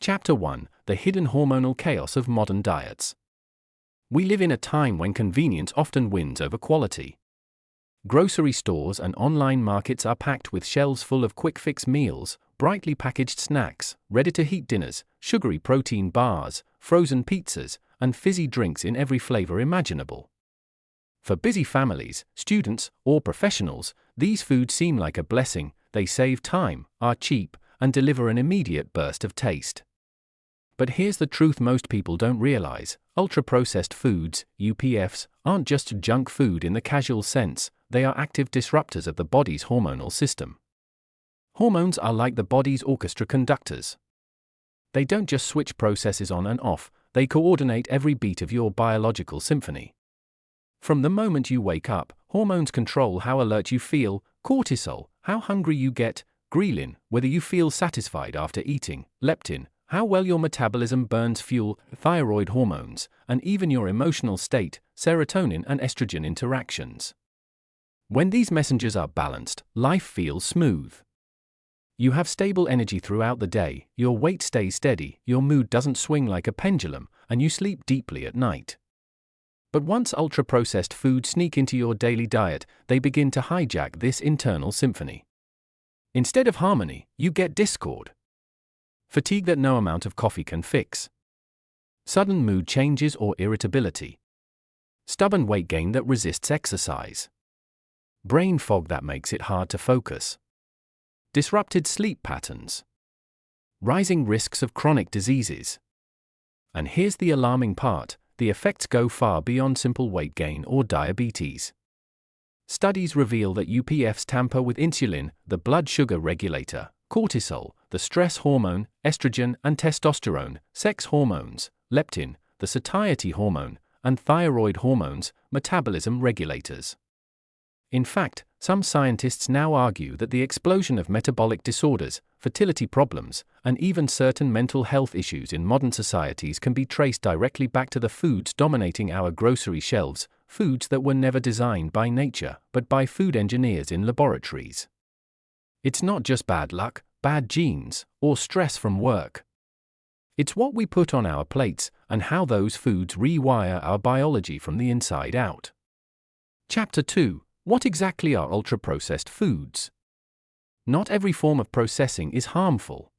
Chapter 1: The Hidden Hormonal Chaos of Modern Diets. We live in a time when convenience often wins over quality. Grocery stores and online markets are packed with shelves full of quick-fix meals, brightly packaged snacks, ready-to-heat dinners, sugary protein bars, frozen pizzas, and fizzy drinks in every flavor imaginable. For busy families, students, or professionals, these foods seem like a blessing. They save time, are cheap, and deliver an immediate burst of taste. But here's the truth most people don't realize: ultra-processed foods, UPFs, aren't just junk food in the casual sense, they are active disruptors of the body's hormonal system. Hormones are like the body's orchestra conductors. They don't just switch processes on and off, they coordinate every beat of your biological symphony. From the moment you wake up, hormones control how alert you feel: cortisol, how hungry you get; ghrelin, whether you feel satisfied after eating; leptin, how well your metabolism burns fuel; thyroid hormones, and even your emotional state, serotonin and estrogen interactions. When these messengers are balanced, life feels smooth. You have stable energy throughout the day, your weight stays steady, your mood doesn't swing like a pendulum, and you sleep deeply at night. But once ultra-processed foods sneak into your daily diet, they begin to hijack this internal symphony. Instead of harmony, you get discord. Fatigue that no amount of coffee can fix. Sudden mood changes or irritability. Stubborn weight gain that resists exercise. Brain fog that makes it hard to focus. Disrupted sleep patterns. Rising risks of chronic diseases. And here's the alarming part: the effects go far beyond simple weight gain or diabetes. Studies reveal that UPFs tamper with insulin, the blood sugar regulator; cortisol, the stress hormone; estrogen and testosterone, sex hormones; leptin, the satiety hormone; and thyroid hormones, metabolism regulators. In fact, some scientists now argue that the explosion of metabolic disorders, fertility problems, and even certain mental health issues in modern societies can be traced directly back to the foods dominating our grocery shelves, foods that were never designed by nature, but by food engineers in laboratories. It's not just bad luck, bad genes, or stress from work. It's what we put on our plates, and how those foods rewire our biology from the inside out. Chapter 2: What exactly are ultra-processed foods? Not every form of processing is harmful.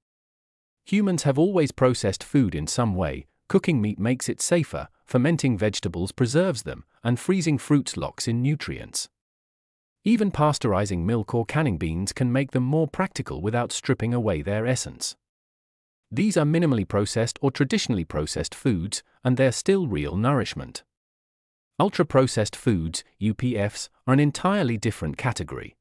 Humans have always processed food in some way. Cooking meat makes it safer, fermenting vegetables preserves them, and freezing fruits locks in nutrients. Even pasteurizing milk or canning beans can make them more practical without stripping away their essence. These are minimally processed or traditionally processed foods, and they're still real nourishment. Ultra-processed foods, UPFs, are an entirely different category.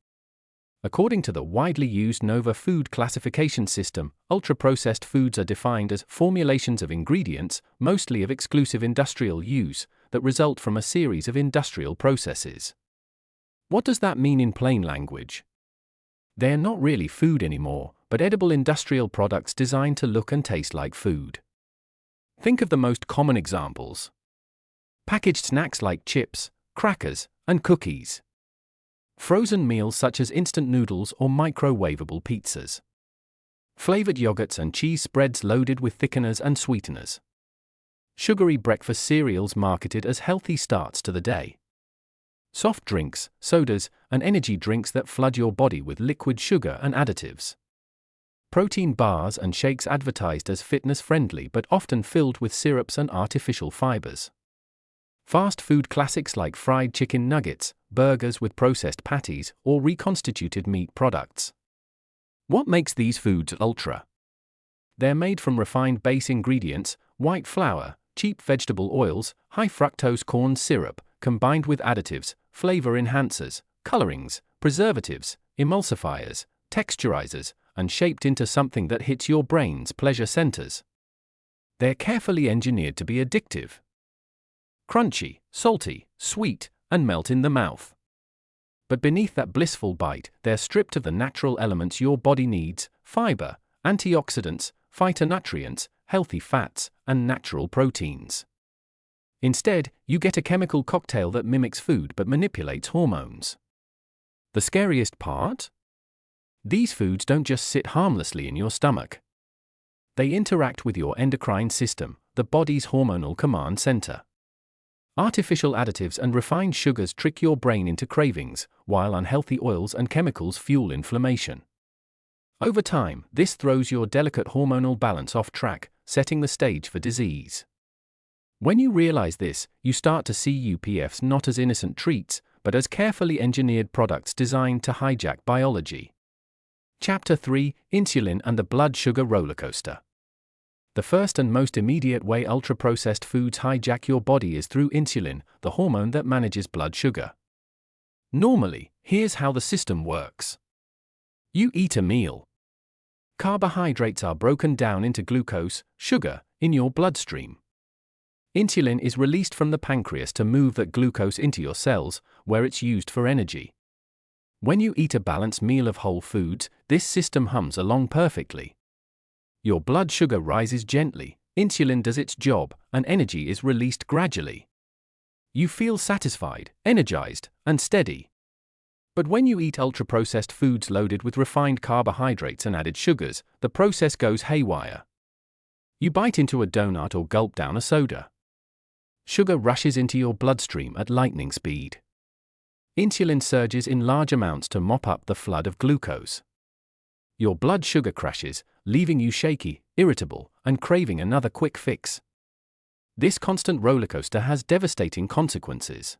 According to the widely used NOVA food classification system, ultra-processed foods are defined as formulations of ingredients, mostly of exclusive industrial use, that result from a series of industrial processes. What does that mean in plain language? They're not really food anymore, but edible industrial products designed to look and taste like food. Think of the most common examples. Packaged snacks like chips, crackers, and cookies. Frozen meals such as instant noodles or microwavable pizzas. Flavored yogurts and cheese spreads loaded with thickeners and sweeteners. Sugary breakfast cereals marketed as healthy starts to the day. Soft drinks, sodas, and energy drinks that flood your body with liquid sugar and additives. Protein bars and shakes advertised as fitness-friendly but often filled with syrups and artificial fibers. Fast food classics like fried chicken nuggets, burgers with processed patties, or reconstituted meat products. What makes these foods ultra? They're made from refined base ingredients: white flour, cheap vegetable oils, high fructose corn syrup, combined with additives, flavor enhancers, colorings, preservatives, emulsifiers, texturizers, and shaped into something that hits your brain's pleasure centers. They're carefully engineered to be addictive. Crunchy, salty, sweet, and melt in the mouth. But beneath that blissful bite, they're stripped of the natural elements your body needs: fiber, antioxidants, phytonutrients, healthy fats, and natural proteins. Instead, you get a chemical cocktail that mimics food but manipulates hormones. The scariest part? These foods don't just sit harmlessly in your stomach. They interact with your endocrine system, the body's hormonal command center. Artificial additives and refined sugars trick your brain into cravings, while unhealthy oils and chemicals fuel inflammation. Over time, this throws your delicate hormonal balance off track, setting the stage for disease. When you realize this, you start to see UPFs not as innocent treats, but as carefully engineered products designed to hijack biology. Chapter 3: Insulin and the Blood Sugar Rollercoaster. The first and most immediate way ultra-processed foods hijack your body is through insulin, the hormone that manages blood sugar. Normally, here's how the system works. You eat a meal. Carbohydrates are broken down into glucose, sugar, in your bloodstream. Insulin is released from the pancreas to move that glucose into your cells, where it's used for energy. When you eat a balanced meal of whole foods, this system hums along perfectly. Your blood sugar rises gently, insulin does its job, and energy is released gradually. You feel satisfied, energized, and steady. But when you eat ultra-processed foods loaded with refined carbohydrates and added sugars, the process goes haywire. You bite into a donut or gulp down a soda. Sugar rushes into your bloodstream at lightning speed. Insulin surges in large amounts to mop up the flood of glucose. Your blood sugar crashes, leaving you shaky, irritable, and craving another quick fix. This constant rollercoaster has devastating consequences.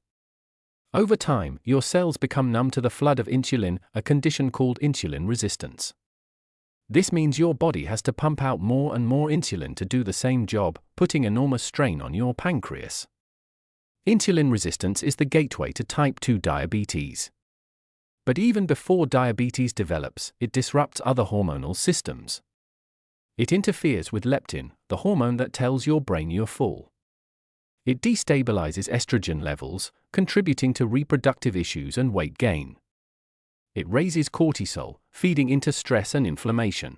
Over time, your cells become numb to the flood of insulin, a condition called insulin resistance. This means your body has to pump out more and more insulin to do the same job, putting enormous strain on your pancreas. Insulin resistance is the gateway to type 2 diabetes. But even before diabetes develops, it disrupts other hormonal systems. It interferes with leptin, the hormone that tells your brain you're full. It destabilizes estrogen levels, contributing to reproductive issues and weight gain. It raises cortisol, feeding into stress and inflammation.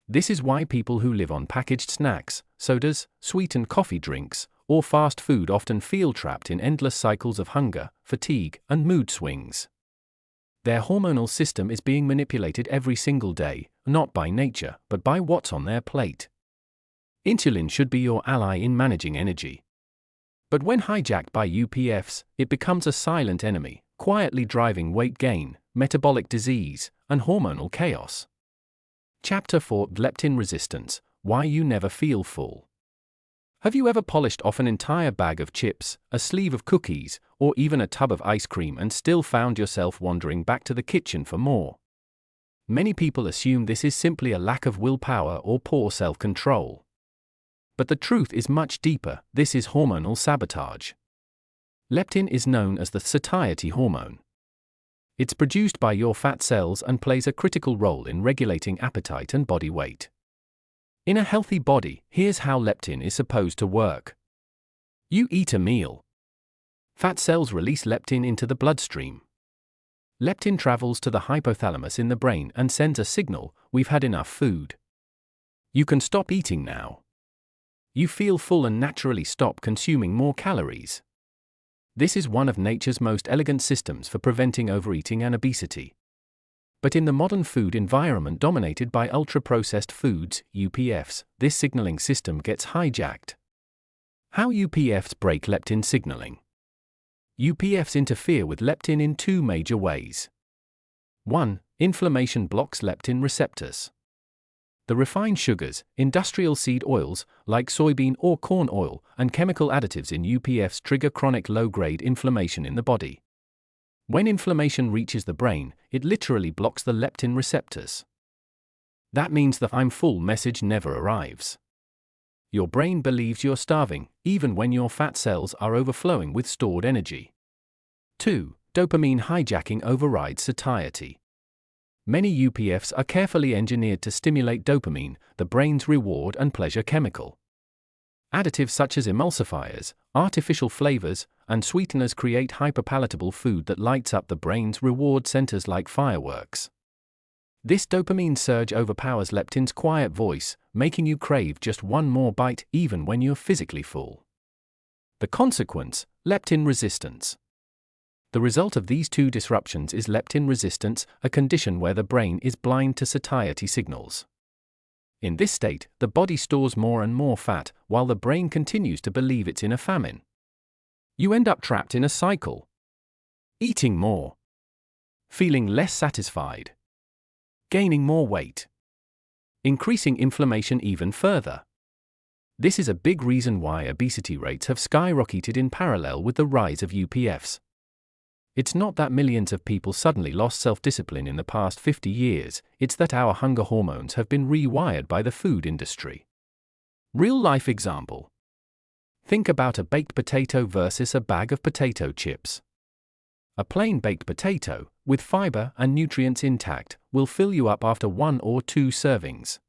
This is why people who live on packaged snacks, sodas, sweetened coffee drinks, or fast food often feel trapped in endless cycles of hunger, fatigue, and mood swings. Their hormonal system is being manipulated every single day, not by nature, but by what's on their plate. Insulin should be your ally in managing energy. But when hijacked by UPFs, it becomes a silent enemy, quietly driving weight gain, metabolic disease, and hormonal chaos. Chapter 4: Leptin Resistance: Why You Never Feel Full. Have you ever polished off an entire bag of chips, a sleeve of cookies, or even a tub of ice cream and still found yourself wandering back to the kitchen for more? Many people assume this is simply a lack of willpower or poor self-control. But the truth is much deeper. This is hormonal sabotage. Leptin is known as the satiety hormone. It's produced by your fat cells and plays a critical role in regulating appetite and body weight. In a healthy body, here's how leptin is supposed to work. You eat a meal. Fat cells release leptin into the bloodstream. Leptin travels to the hypothalamus in the brain and sends a signal: we've had enough food. You can stop eating now. You feel full and naturally stop consuming more calories. This is one of nature's most elegant systems for preventing overeating and obesity. But in the modern food environment dominated by ultra-processed foods, UPFs, this signaling system gets hijacked. How UPFs break leptin signaling. UPFs interfere with leptin in two major ways. 1. Inflammation blocks leptin receptors. The refined sugars, industrial seed oils, like soybean or corn oil, and chemical additives in UPFs trigger chronic low-grade inflammation in the body. When inflammation reaches the brain, it literally blocks the leptin receptors. That means the "I'm full" message never arrives. Your brain believes you're starving, even when your fat cells are overflowing with stored energy. 2. Dopamine hijacking overrides satiety. Many UPFs are carefully engineered to stimulate dopamine, the brain's reward and pleasure chemical. Additives such as emulsifiers, artificial flavors, and sweeteners create hyperpalatable food that lights up the brain's reward centers like fireworks. This dopamine surge overpowers leptin's quiet voice, making you crave just one more bite even when you're physically full. The consequence: leptin resistance. The result of these two disruptions is leptin resistance, a condition where the brain is blind to satiety signals. In this state, the body stores more and more fat, while the brain continues to believe it's in a famine. You end up trapped in a cycle. Eating more. Feeling less satisfied. Gaining more weight. Increasing inflammation even further. This is a big reason why obesity rates have skyrocketed in parallel with the rise of UPFs. It's not that millions of people suddenly lost self-discipline in the past 50 years, it's that our hunger hormones have been rewired by the food industry. Real-life example. Think about a baked potato versus a bag of potato chips. A plain baked potato, with fiber and nutrients intact, will fill you up after 1 or 2 servings.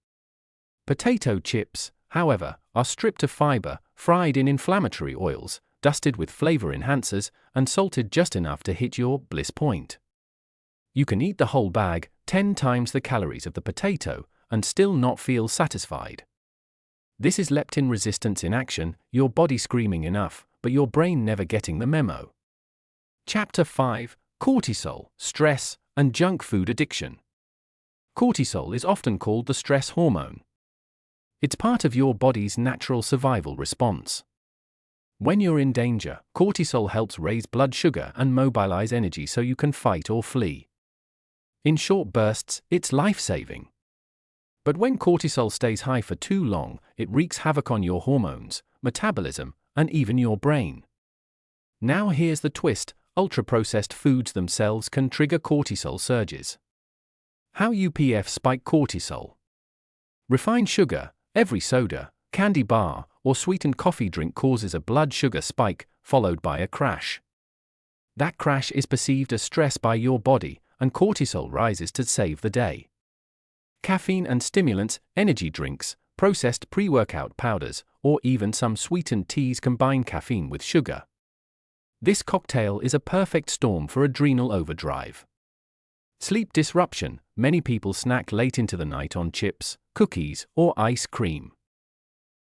Potato chips, however, are stripped of fiber, fried in inflammatory oils, dusted with flavor enhancers, and salted just enough to hit your bliss point. You can eat the whole bag, 10 times the calories of the potato, and still not feel satisfied. This is leptin resistance in action, your body screaming enough, but your brain never getting the memo. Chapter 5: Cortisol, Stress, and Junk Food Addiction. Cortisol is often called the stress hormone. It's part of your body's natural survival response. When you're in danger, cortisol helps raise blood sugar and mobilize energy so you can fight or flee. In short bursts, it's life-saving. But when cortisol stays high for too long, it wreaks havoc on your hormones, metabolism, and even your brain. Now here's the twist: ultra-processed foods themselves can trigger cortisol surges. How UPFs spike cortisol. Refined sugar, every soda, candy bar, or sweetened coffee drink causes a blood sugar spike, followed by a crash. That crash is perceived as stress by your body, and cortisol rises to save the day. Caffeine and stimulants, energy drinks, processed pre-workout powders, or even some sweetened teas combine caffeine with sugar. This cocktail is a perfect storm for adrenal overdrive. Sleep disruption. Many people snack late into the night on chips, cookies, or ice cream.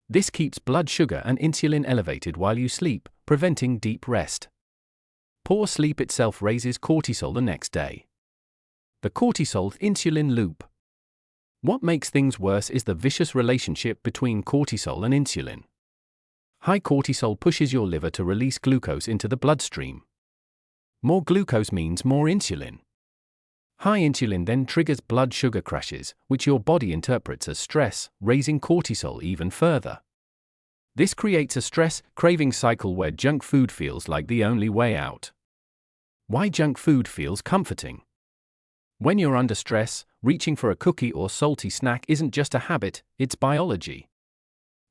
This keeps blood sugar and insulin elevated while you sleep, preventing deep rest. Poor sleep itself raises cortisol the next day. The cortisol-insulin loop. What makes things worse is the vicious relationship between cortisol and insulin. High cortisol pushes your liver to release glucose into the bloodstream. More glucose means more insulin. High insulin then triggers blood sugar crashes, which your body interprets as stress, raising cortisol even further. This creates a stress-craving cycle where junk food feels like the only way out. Why junk food feels comforting? When you're under stress, reaching for a cookie or salty snack isn't just a habit, it's biology.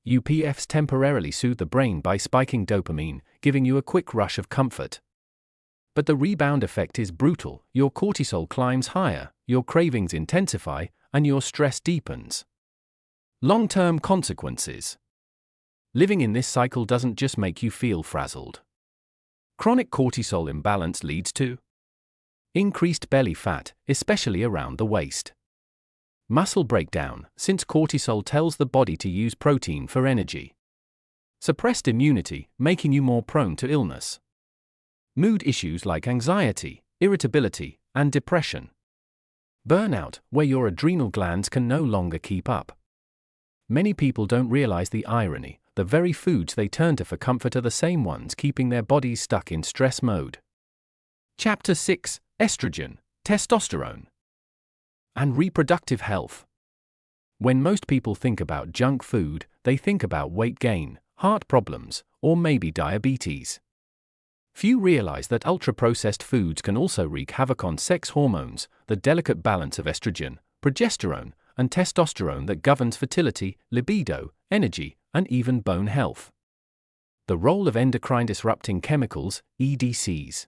UPFs temporarily soothe the brain by spiking dopamine, giving you a quick rush of comfort. But the rebound effect is brutal. Your cortisol climbs higher, your cravings intensify, and your stress deepens. Long-term consequences. Living in this cycle doesn't just make you feel frazzled. Chronic cortisol imbalance leads to increased belly fat, especially around the waist. Muscle breakdown, since cortisol tells the body to use protein for energy. Suppressed immunity, making you more prone to illness. Mood issues like anxiety, irritability, and depression. Burnout, where your adrenal glands can no longer keep up. Many people don't realize the irony. The very foods they turn to for comfort are the same ones keeping their bodies stuck in stress mode. Chapter 6: Estrogen, Testosterone, and Reproductive Health. When most people think about junk food, they think about weight gain, heart problems, or maybe diabetes. Few realize that ultra-processed foods can also wreak havoc on sex hormones, the delicate balance of estrogen, progesterone, and testosterone that governs fertility, libido, energy, and even bone health. The role of endocrine-disrupting chemicals, EDCs.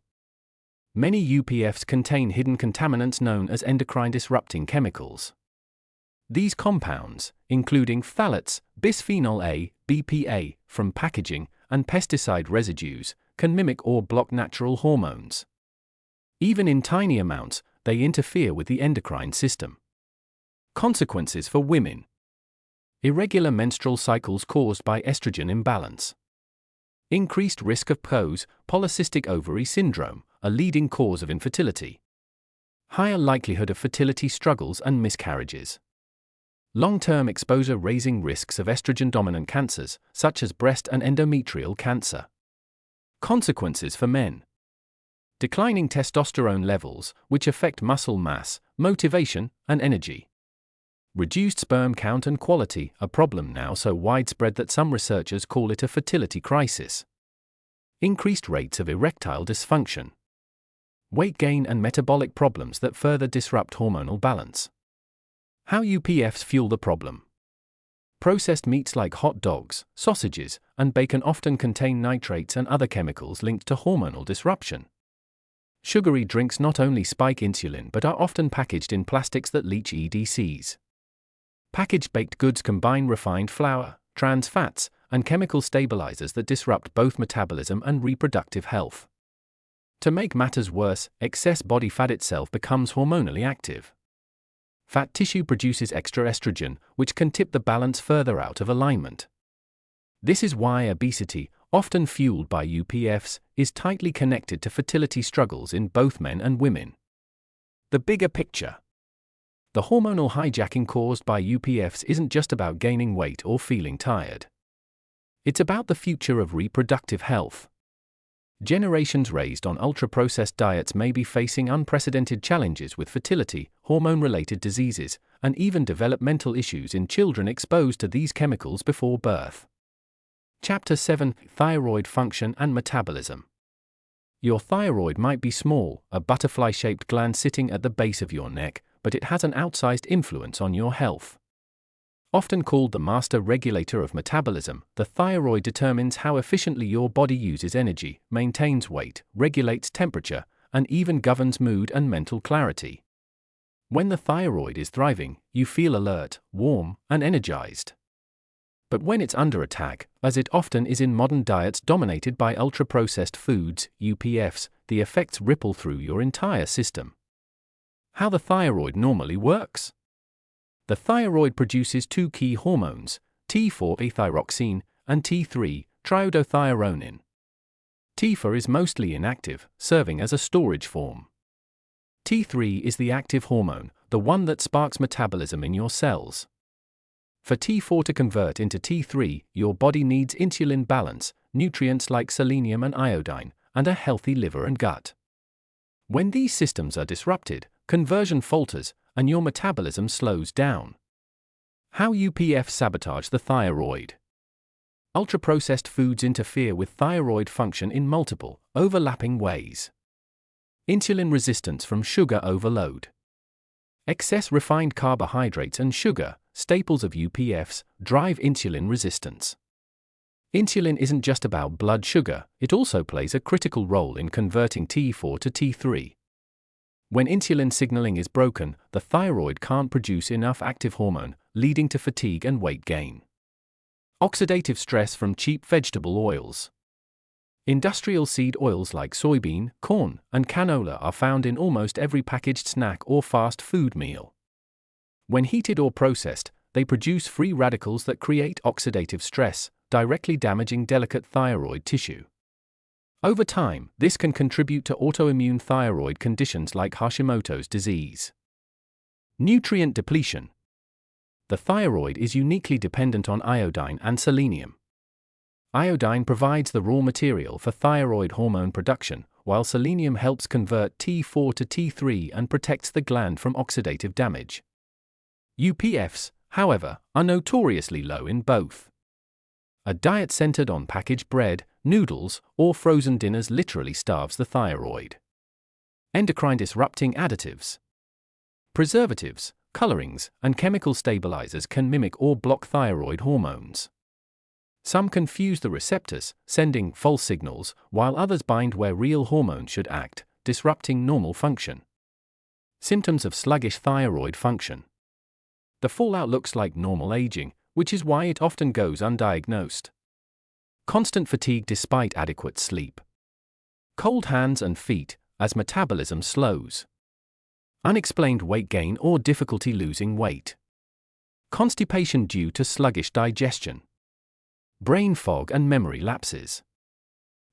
Many UPFs contain hidden contaminants known as endocrine-disrupting chemicals. These compounds, including phthalates, bisphenol A, BPA, from packaging, and pesticide residues, can mimic or block natural hormones. Even in tiny amounts, they interfere with the endocrine system. Consequences for women. Irregular menstrual cycles caused by estrogen imbalance. Increased risk of PCOS, polycystic ovary syndrome, a leading cause of infertility. Higher likelihood of fertility struggles and miscarriages. Long-term exposure raising risks of estrogen-dominant cancers, such as breast and endometrial cancer. Consequences for men. Declining testosterone levels, which affect muscle mass, motivation, and energy. Reduced sperm count and quality, a problem now so widespread that some researchers call it a fertility crisis. Increased rates of erectile dysfunction. Weight gain and metabolic problems that further disrupt hormonal balance. How UPFs fuel the problem. Processed meats like hot dogs, sausages, and bacon often contain nitrates and other chemicals linked to hormonal disruption. Sugary drinks not only spike insulin but are often packaged in plastics that leach EDCs. Packaged baked goods combine refined flour, trans fats, and chemical stabilizers that disrupt both metabolism and reproductive health. To make matters worse, excess body fat itself becomes hormonally active. Fat tissue produces extra estrogen, which can tip the balance further out of alignment. This is why obesity, often fueled by UPFs, is tightly connected to fertility struggles in both men and women. The bigger picture. The hormonal hijacking caused by UPFs isn't just about gaining weight or feeling tired. It's about the future of reproductive health. Generations raised on ultra-processed diets may be facing unprecedented challenges with fertility, hormone-related diseases, and even developmental issues in children exposed to these chemicals before birth. Chapter 7: Thyroid Function and Metabolism. Your thyroid might be small, a butterfly-shaped gland sitting at the base of your neck, but it has an outsized influence on your health. Often called the master regulator of metabolism, the thyroid determines how efficiently your body uses energy, maintains weight, regulates temperature, and even governs mood and mental clarity. When the thyroid is thriving, you feel alert, warm, and energized. But when it's under attack, as it often is in modern diets dominated by ultra-processed foods, UPFs, the effects ripple through your entire system. How the thyroid normally works? The thyroid produces two key hormones, T4-thyroxine and T3-triiodothyronine. T4 is mostly inactive, serving as a storage form. T3 is the active hormone, the one that sparks metabolism in your cells. For T4 to convert into T3, your body needs insulin balance, nutrients like selenium and iodine, and a healthy liver and gut. When these systems are disrupted, conversion falters, and your metabolism slows down. How UPFs sabotage the thyroid. Ultra-processed foods interfere with thyroid function in multiple, overlapping ways. Insulin resistance from sugar overload. Excess refined carbohydrates and sugar, staples of UPFs, drive insulin resistance. Insulin isn't just about blood sugar, it also plays a critical role in converting T4 to T3. When insulin signaling is broken, the thyroid can't produce enough active hormone, leading to fatigue and weight gain. Oxidative stress from cheap vegetable oils. Industrial seed oils like soybean, corn, and canola are found in almost every packaged snack or fast food meal. When heated or processed, they produce free radicals that create oxidative stress, directly damaging delicate thyroid tissue. Over time, this can contribute to autoimmune thyroid conditions like Hashimoto's disease. Nutrient depletion. The thyroid is uniquely dependent on iodine and selenium. Iodine provides the raw material for thyroid hormone production, while selenium helps convert T4 to T3 and protects the gland from oxidative damage. UPFs, however, are notoriously low in both. A diet centered on packaged bread, noodles, or frozen dinners literally starves the thyroid. Endocrine-disrupting additives. Preservatives, colorings, and chemical stabilizers can mimic or block thyroid hormones. Some confuse the receptors, sending false signals, while others bind where real hormones should act, disrupting normal function. Symptoms of sluggish thyroid function. The fallout looks like normal aging, which is why it often goes undiagnosed. Constant fatigue despite adequate sleep. Cold hands and feet, as metabolism slows. Unexplained weight gain or difficulty losing weight. Constipation due to sluggish digestion. Brain fog and memory lapses.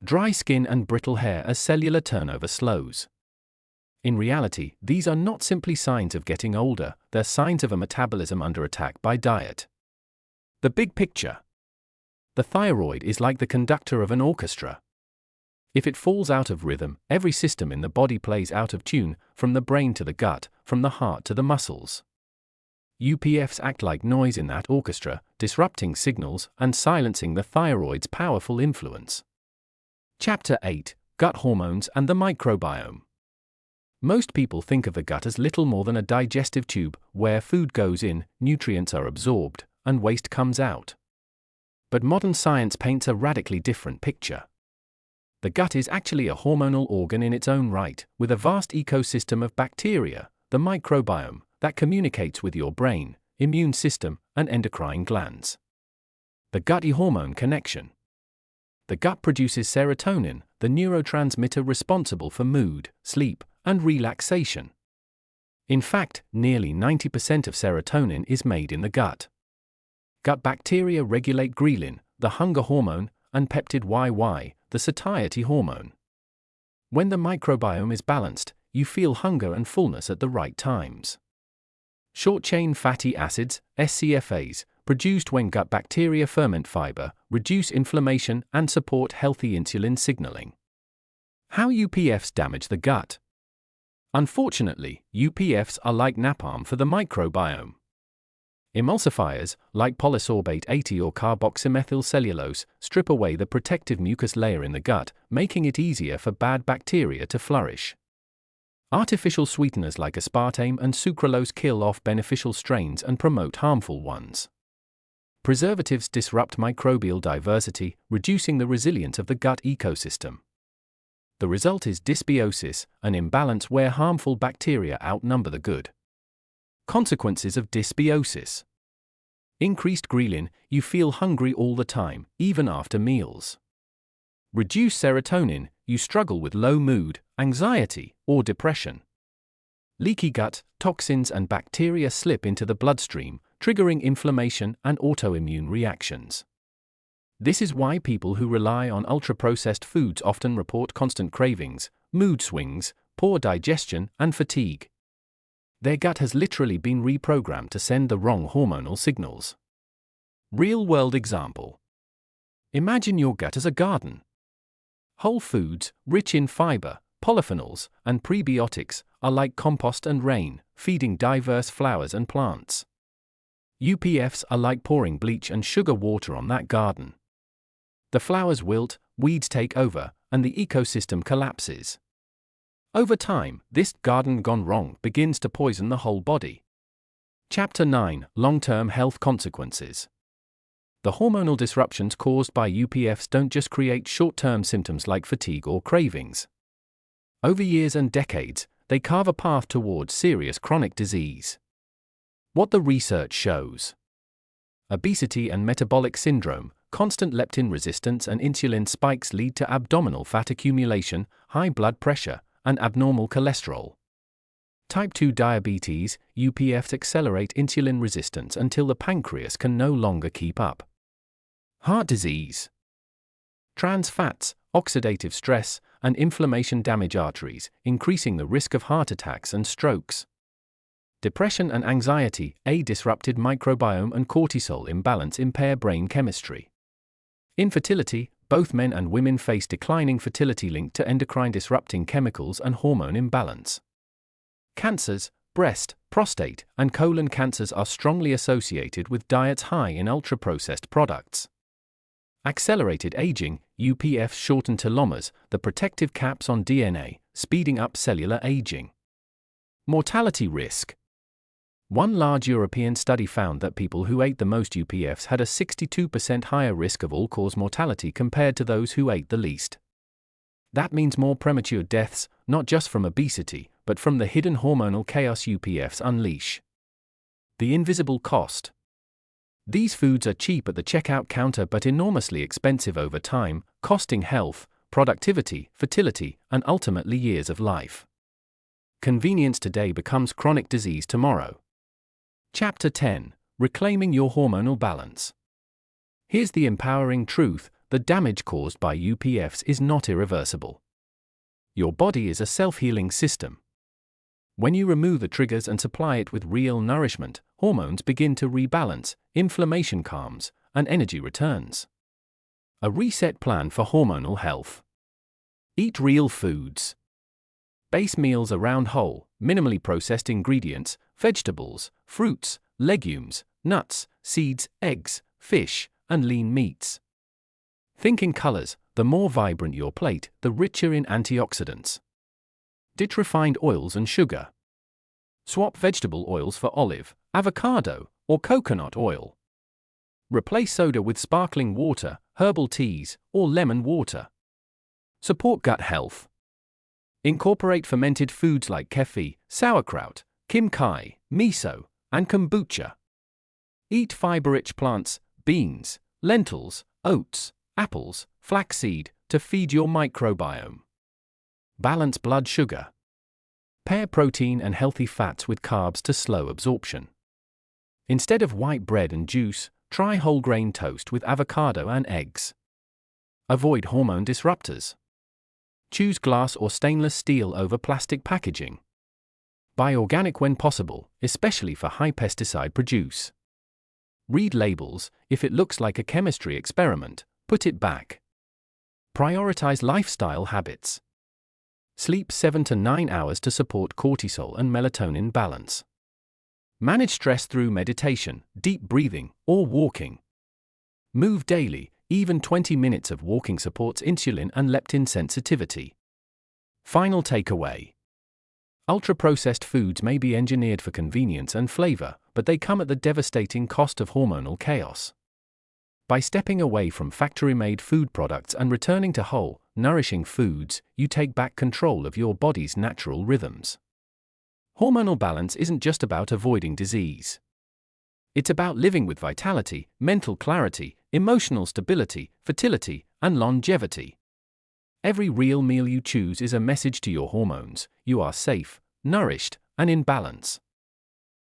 dry skin and brittle hair as cellular turnover slows. In reality, these are not simply signs of getting older, they're signs of a metabolism under attack by diet. The big picture. The thyroid is like the conductor of an orchestra. If it falls out of rhythm, every system in the body plays out of tune, from the brain to the gut, from the heart to the muscles. UPFs act like noise in that orchestra, disrupting signals and silencing the thyroid's powerful influence. Chapter 8: Gut Hormones and the Microbiome. Most people think of the gut as little more than a digestive tube, where food goes in, nutrients are absorbed, and waste comes out. But modern science paints a radically different picture. The gut is actually a hormonal organ in its own right, with a vast ecosystem of bacteria, the microbiome, that communicates with your brain, immune system, and endocrine glands. The gut-hormone connection. The gut produces serotonin, the neurotransmitter responsible for mood, sleep, and relaxation. In fact, nearly 90% of serotonin is made in the gut. Gut bacteria regulate ghrelin, the hunger hormone, and peptide YY, the satiety hormone. When the microbiome is balanced, you feel hunger and fullness at the right times. Short-chain fatty acids, SCFAs, produced when gut bacteria ferment fiber, reduce inflammation and support healthy insulin signaling. How UPFs damage the gut. Unfortunately, UPFs are like napalm for the microbiome. Emulsifiers, like polysorbate 80 or carboxymethylcellulose, strip away the protective mucus layer in the gut, making it easier for bad bacteria to flourish. Artificial sweeteners like aspartame and sucralose kill off beneficial strains and promote harmful ones. Preservatives disrupt microbial diversity, reducing the resilience of the gut ecosystem. The result is dysbiosis, an imbalance where harmful bacteria outnumber the good. Consequences of dysbiosis. Increased ghrelin, you feel hungry all the time, even after meals. Reduced serotonin, you struggle with low mood, anxiety, or depression. Leaky gut, toxins and bacteria slip into the bloodstream, triggering inflammation and autoimmune reactions. This is why people who rely on ultra-processed foods often report constant cravings, mood swings, poor digestion, and fatigue. Their gut has literally been reprogrammed to send the wrong hormonal signals. Real-world example. Imagine your gut as a garden. Whole foods, rich in fiber, polyphenols, and prebiotics, are like compost and rain, feeding diverse flowers and plants. UPFs are like pouring bleach and sugar water on that garden. The flowers wilt, weeds take over, and the ecosystem collapses. Over time, this garden gone wrong begins to poison the whole body. Chapter 9: Long-term health consequences. The hormonal disruptions caused by UPFs don't just create short-term symptoms like fatigue or cravings. Over years and decades, they carve a path towards serious chronic disease. What the research shows. Obesity and metabolic syndrome, constant leptin resistance and insulin spikes lead to abdominal fat accumulation, high blood pressure, and abnormal cholesterol. Type 2 diabetes, UPFs accelerate insulin resistance until the pancreas can no longer keep up. Heart disease. Trans fats, oxidative stress, and inflammation damage arteries, increasing the risk of heart attacks and strokes. Depression and anxiety, a disrupted microbiome and cortisol imbalance impair brain chemistry. Infertility, both men and women face declining fertility linked to endocrine disrupting chemicals and hormone imbalance. Cancers, breast, prostate, and colon cancers are strongly associated with diets high in ultra-processed products. Accelerated aging, UPFs shorten telomeres, the protective caps on DNA, speeding up cellular aging. Mortality risk. One large European study found that people who ate the most UPFs had a 62% higher risk of all-cause mortality compared to those who ate the least. That means more premature deaths, not just from obesity, but from the hidden hormonal chaos UPFs unleash. The invisible cost. These foods are cheap at the checkout counter but enormously expensive over time, costing health, productivity, fertility, and ultimately years of life. Convenience today becomes chronic disease tomorrow. Chapter 10: Reclaiming your hormonal balance. Here's the empowering truth: the damage caused by UPFs is not irreversible. Your body is a self-healing system. When you remove the triggers and supply it with real nourishment, hormones begin to rebalance, inflammation calms, and energy returns. A reset plan for hormonal health. Eat real foods. Base meals around whole, minimally processed ingredients, vegetables, fruits, legumes, nuts, seeds, eggs, fish, and lean meats. Think in colors. The more vibrant your plate, the richer in antioxidants. Ditch refined oils and sugar. Swap vegetable oils for olive, avocado, or coconut oil. Replace soda with sparkling water, herbal teas, or lemon water. Support gut health. Incorporate fermented foods like kefir, sauerkraut, kimchi, miso, and kombucha. Eat fiber-rich plants, beans, lentils, oats, apples, flaxseed, to feed your microbiome. Balance blood sugar. Pair protein and healthy fats with carbs to slow absorption. Instead of white bread and juice, try whole grain toast with avocado and eggs. Avoid hormone disruptors. Choose glass or stainless steel over plastic packaging. Buy organic when possible, especially for high pesticide produce. Read labels. If it looks like a chemistry experiment, put it back. Prioritize lifestyle habits. Sleep 7 to 9 hours to support cortisol and melatonin balance. Manage stress through meditation, deep breathing, or walking. Move daily. Even 20 minutes of walking supports insulin and leptin sensitivity. Final takeaway. Ultra-processed foods may be engineered for convenience and flavor, but they come at the devastating cost of hormonal chaos. By stepping away from factory-made food products and returning to whole, nourishing foods, you take back control of your body's natural rhythms. Hormonal balance isn't just about avoiding disease. It's about living with vitality, mental clarity, emotional stability, fertility, and longevity. Every real meal you choose is a message to your hormones: you are safe, nourished, and in balance.